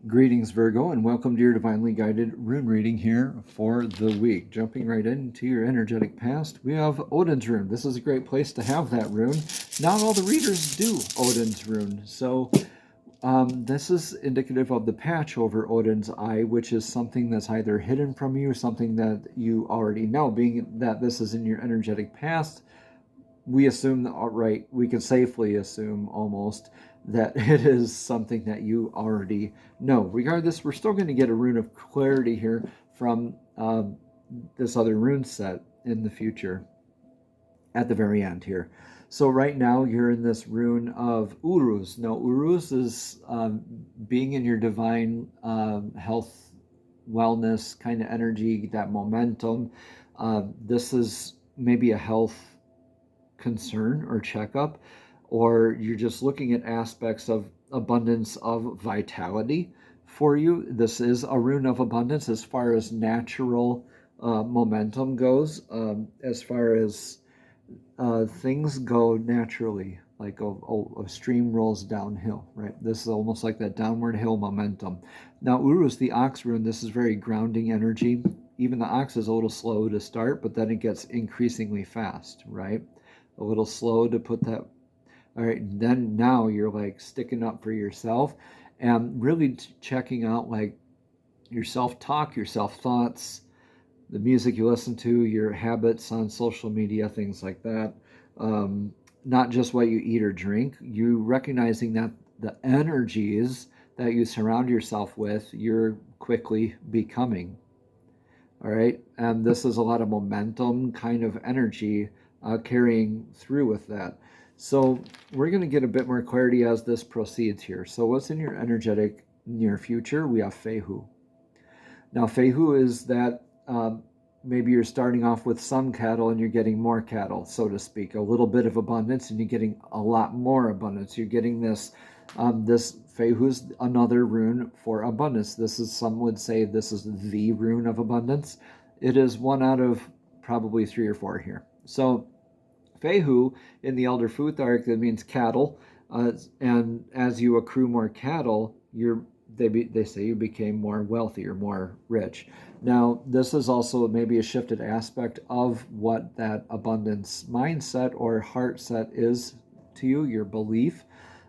Greetings, Virgo, and welcome to your divinely guided rune reading here for the week. Jumping right into your energetic past, we have Odin's rune. This is a great place to have that rune. Not all the readers do Odin's rune, so this is indicative of the patch over Odin's eye, which is something that's either hidden from you or something that you already know. Being that this is in your energetic past, we assume that, we can safely assume almost that it is something that you already know. Regardless, we're still going to get a rune of clarity here from this other rune set in the future at the very end here. So right now you're in this rune of Uruz. Now Uruz is being in your divine health, wellness kind of energy, that momentum. This is maybe a health concern or checkup, or you're just looking at aspects of abundance of vitality for you. This is a rune of abundance as far as natural momentum goes, as far as things go naturally, like a stream rolls downhill, right? This is almost like that downward hill momentum. Now Uruz, the ox rune, this is very grounding energy. Even the ox is a little slow to start, but then it gets increasingly fast, right? A little slow to put that. All right, then now you're like sticking up for yourself and really checking out like your self-talk, your self-thoughts, the music you listen to, your habits on social media, things like that. Not just what you eat or drink. You recognizing that the energies that you surround yourself with, you're quickly becoming. All right, and this is a lot of momentum kind of energy carrying through with that. So we're going to get a bit more clarity as this proceeds here. So what's in your energetic near future? We have Fehu. Now Fehu is that maybe you're starting off with some cattle and you're getting more cattle, so to speak, a little bit of abundance, and you're getting a lot more abundance. You're getting this, this Fehu is another rune for abundance. This is, some would say this is the rune of abundance. It is one out of probably 3 or 4 here. So Fehu in the Elder Futhark, that means cattle, and as you accrue more cattle, they say you became more wealthy or more rich. Now, this is also maybe a shifted aspect of what that abundance mindset or heart set is to you, your belief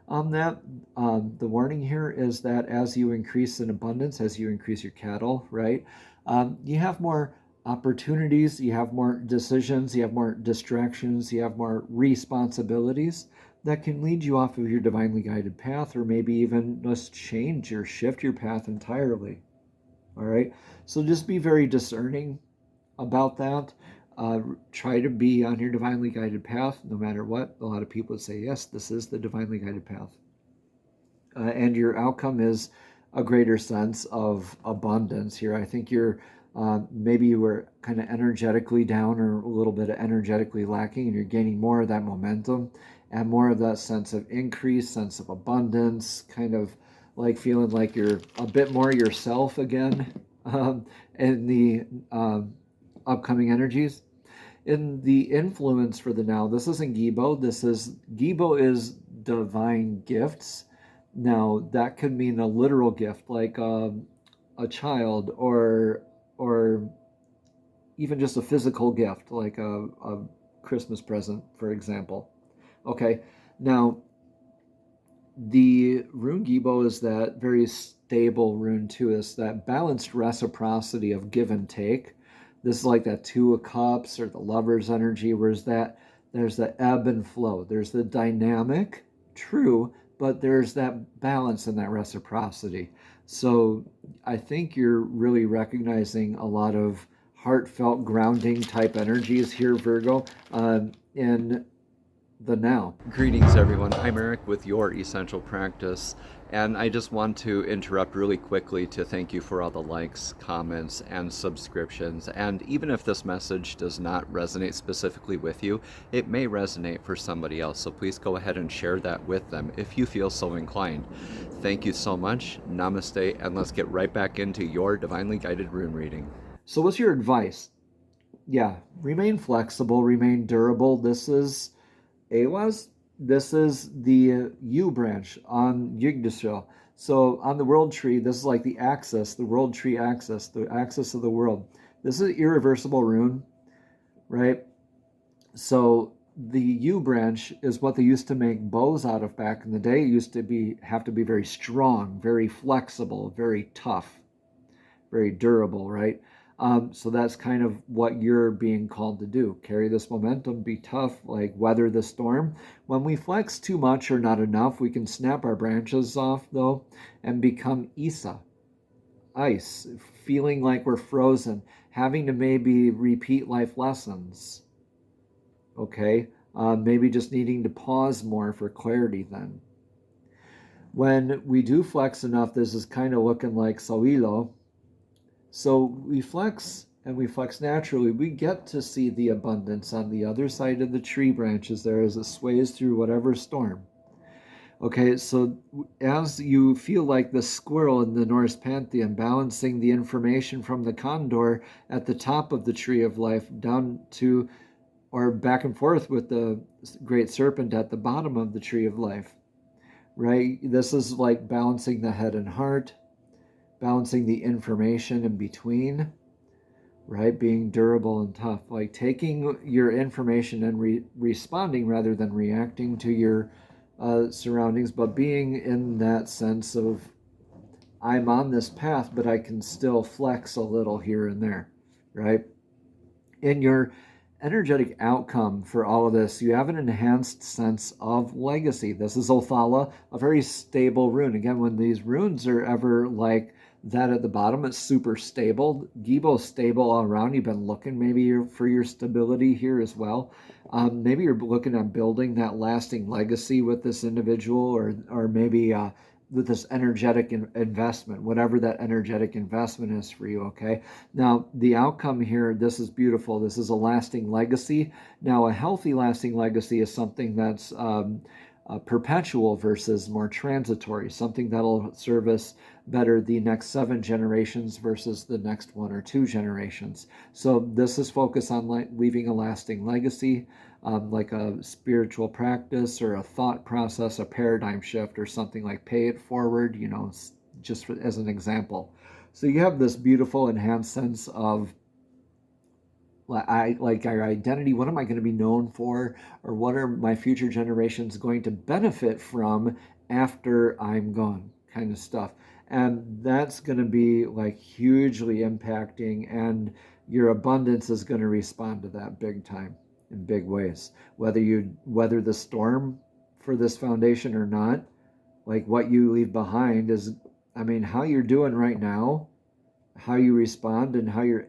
on that. The warning here is that as you increase in abundance, as you increase your cattle, right, you have more opportunities, you have more decisions, you have more distractions, you have more responsibilities that can lead you off of your divinely guided path, or maybe even just change or shift your path entirely. All right, so just be very discerning about that. Try to be on your divinely guided path no matter what. A lot of people say, yes, this is the divinely guided path. And your outcome is a greater sense of abundance here. I think you're maybe you were kind of energetically down or a little bit of energetically lacking, and you're gaining more of that momentum and more of that sense of increase, sense of abundance, kind of like feeling like you're a bit more yourself again in the upcoming energies. In the influence for the now, this isn't Gibo. Gibo is divine gifts. Now, that could mean a literal gift, like a child, or even just a physical gift, like a Christmas present, for example. Okay, now the rune Gibo is that very stable rune too. It's that balanced reciprocity of give and take. This is like that 2 of Cups or the Lover's energy, whereas there's the ebb and flow. There's the dynamic, true, but there's that balance and that reciprocity. So I think you're really recognizing a lot of heartfelt grounding type energies here, Virgo, in the now. Greetings, everyone. I'm Eric with Your Essential Practice, and I just want to interrupt really quickly to thank you for all the likes, comments, and subscriptions. And even if this message does not resonate specifically with you, it may resonate for somebody else. So please go ahead and share that with them if you feel so inclined. Thank you so much. Namaste, and let's get right back into your divinely guided rune reading. So what's your advice? Yeah, remain flexible, remain durable. This is Awas, this is the U branch on Yggdrasil. So on the world tree, this is like the axis, the world tree axis, the axis of the world. This is an irreversible rune, right? So the U branch is what they used to make bows out of back in the day. It used to have to be very strong, very flexible, very tough, very durable, right? So that's kind of what you're being called to do. Carry this momentum, be tough, like weather the storm. When we flex too much or not enough, we can snap our branches off, though, and become Isa, ice, feeling like we're frozen, having to maybe repeat life lessons, okay? Maybe just needing to pause more for clarity then. When we do flex enough, this is kind of looking like Soilo. So we flex and we flex naturally. We get to see the abundance on the other side of the tree branches there as it sways through whatever storm. Okay, so as you feel like the squirrel in the Norse pantheon, balancing the information from the condor at the top of the tree of life down to, or back and forth with the great serpent at the bottom of the tree of life, right? This is like balancing the head and heart, balancing the information in between, right? Being durable and tough, like taking your information and responding rather than reacting to your surroundings, but being in that sense of, I'm on this path, but I can still flex a little here and there, right? In your energetic outcome for all of this, you have an enhanced sense of legacy. This is Othala, a very stable rune. Again, when these runes are ever like that at the bottom, it's super stable. Gibo's stable all around. You've been looking maybe for your stability here as well. Maybe you're looking at building that lasting legacy with this individual, or maybe with this energetic investment, whatever that energetic investment is for you, okay? Now, the outcome here, this is beautiful. This is a lasting legacy. Now, a healthy lasting legacy is something that's perpetual versus more transitory, something that'll service better the next 7 generations versus the next 1 or 2 generations. So this is focused on leaving a lasting legacy, like a spiritual practice or a thought process, a paradigm shift, or something like pay it forward, just as an example. So you have this beautiful enhanced sense of like our identity. What am I going to be known for, or what are my future generations going to benefit from after I'm gone, kind of stuff. And that's going to be like hugely impacting, and your abundance is going to respond to that big time in big ways. Whether you weather the storm for this foundation or not, like what you leave behind is, how you're doing right now, how you respond, and how you're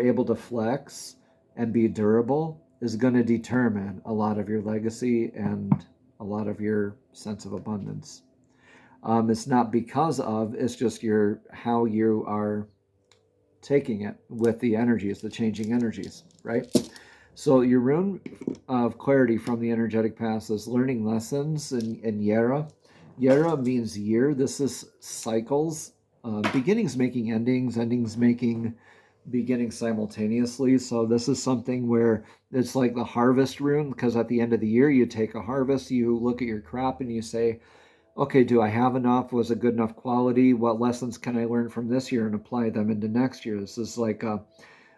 able to flex and be durable is going to determine a lot of your legacy and a lot of your sense of abundance. It's not because of, it's just how you are taking it with the energies, the changing energies, right? So your rune of clarity from the energetic past is learning lessons in Yera. Yera means year. This is cycles, beginnings making endings, endings making beginning simultaneously. So this is something where it's like the harvest rune, because at the end of the year you take a harvest, you look at your crop and you say, okay, do I have enough? Was it good enough quality? What lessons can I learn from this year and apply them into next year? This is like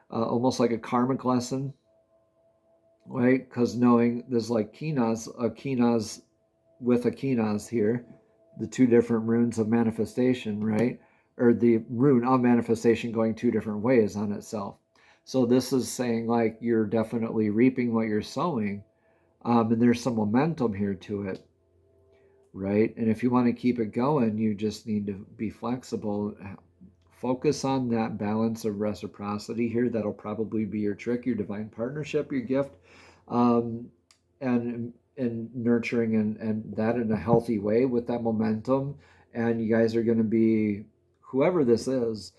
almost like a karmic lesson, right? Because knowing there's like Kinas with a Kinas here, the 2 different runes of manifestation, right? Or the rune of manifestation going 2 different ways on itself. So this is saying like you're definitely reaping what you're sowing, and there's some momentum here to it, right? And if you want to keep it going, you just need to be flexible. Focus on that balance of reciprocity here. That'll probably be your trick, your divine partnership, your gift, and nurturing and that in a healthy way with that momentum. And you guys are going to be, whoever this is,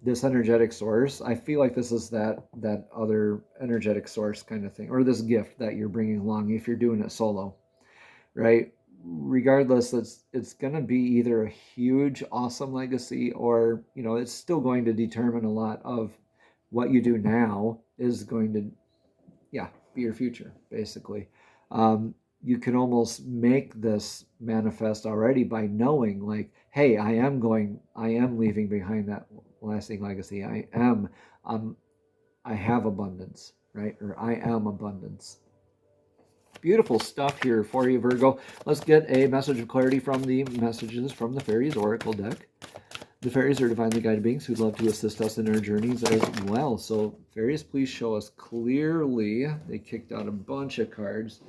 this energetic source. I feel like this is that other energetic source kind of thing, or this gift that you're bringing along if you're doing it solo, right? Regardless, it's going to be either a huge, awesome legacy, or it's still going to determine a lot of what you do now is going to, be your future, basically. you can almost make this manifest already by knowing, like, hey, I am leaving behind that lasting legacy. I have abundance, right? Or I am abundance. Beautiful stuff here for you, Virgo. Let's get a message of clarity from the messages from the Fairies Oracle deck. The fairies are divinely guided beings who'd love to assist us in our journeys as well. So, fairies, please show us clearly. They kicked out a bunch of cards.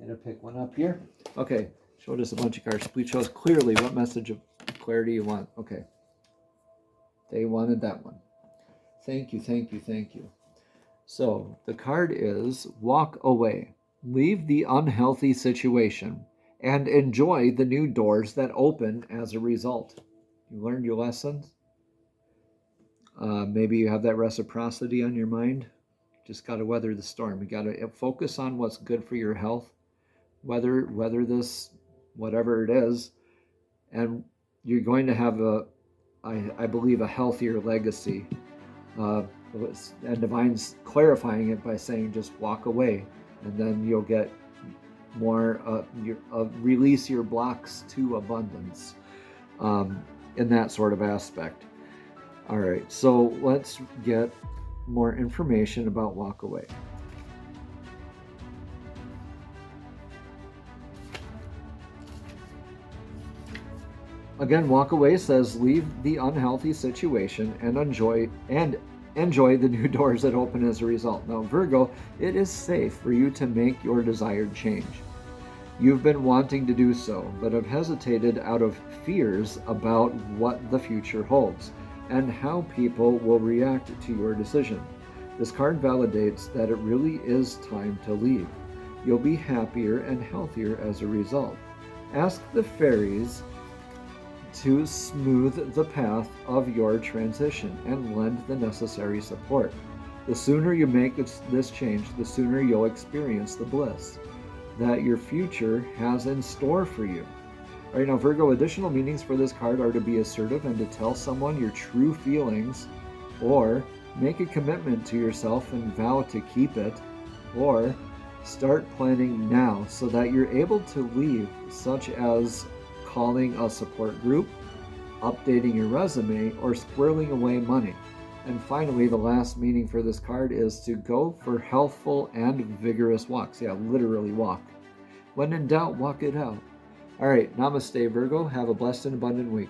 I'm going to pick one up here. Okay, showed us a bunch of cards. Please show us clearly what message of clarity you want. Okay. They wanted that one. Thank you, thank you, thank you. So, the card is walk away. Leave the unhealthy situation and enjoy the new doors that open as a result. You learned your lessons. Maybe you have that reciprocity on your mind. Just got to weather the storm. You got to focus on what's good for your health. Weather this, whatever it is, and you're going to have I believe, a healthier legacy. And Divine's clarifying it by saying just walk away, and then you'll get more. Release your blocks to abundance. In that sort of aspect. All right, so let's get more information about walk away. Again, walk away says leave the unhealthy situation and enjoy the new doors that open as a result. Now, Virgo, it is safe for you to make your desired change. You've been wanting to do so, but have hesitated out of fears about what the future holds and how people will react to your decision. This card validates that it really is time to leave. You'll be happier and healthier as a result. Ask the fairies to smooth the path of your transition and lend the necessary support. The sooner you make this change, the sooner you'll experience the bliss that your future has in store for you. All right, now Virgo, additional meanings for this card are to be assertive and to tell someone your true feelings, or make a commitment to yourself and vow to keep it, or start planning now so that you're able to leave, such as calling a support group, updating your resume, or squirreling away money. And finally, the last meaning for this card is to go for healthful and vigorous walks. Yeah, literally walk. When in doubt, walk it out. All right, namaste, Virgo. Have a blessed and abundant week.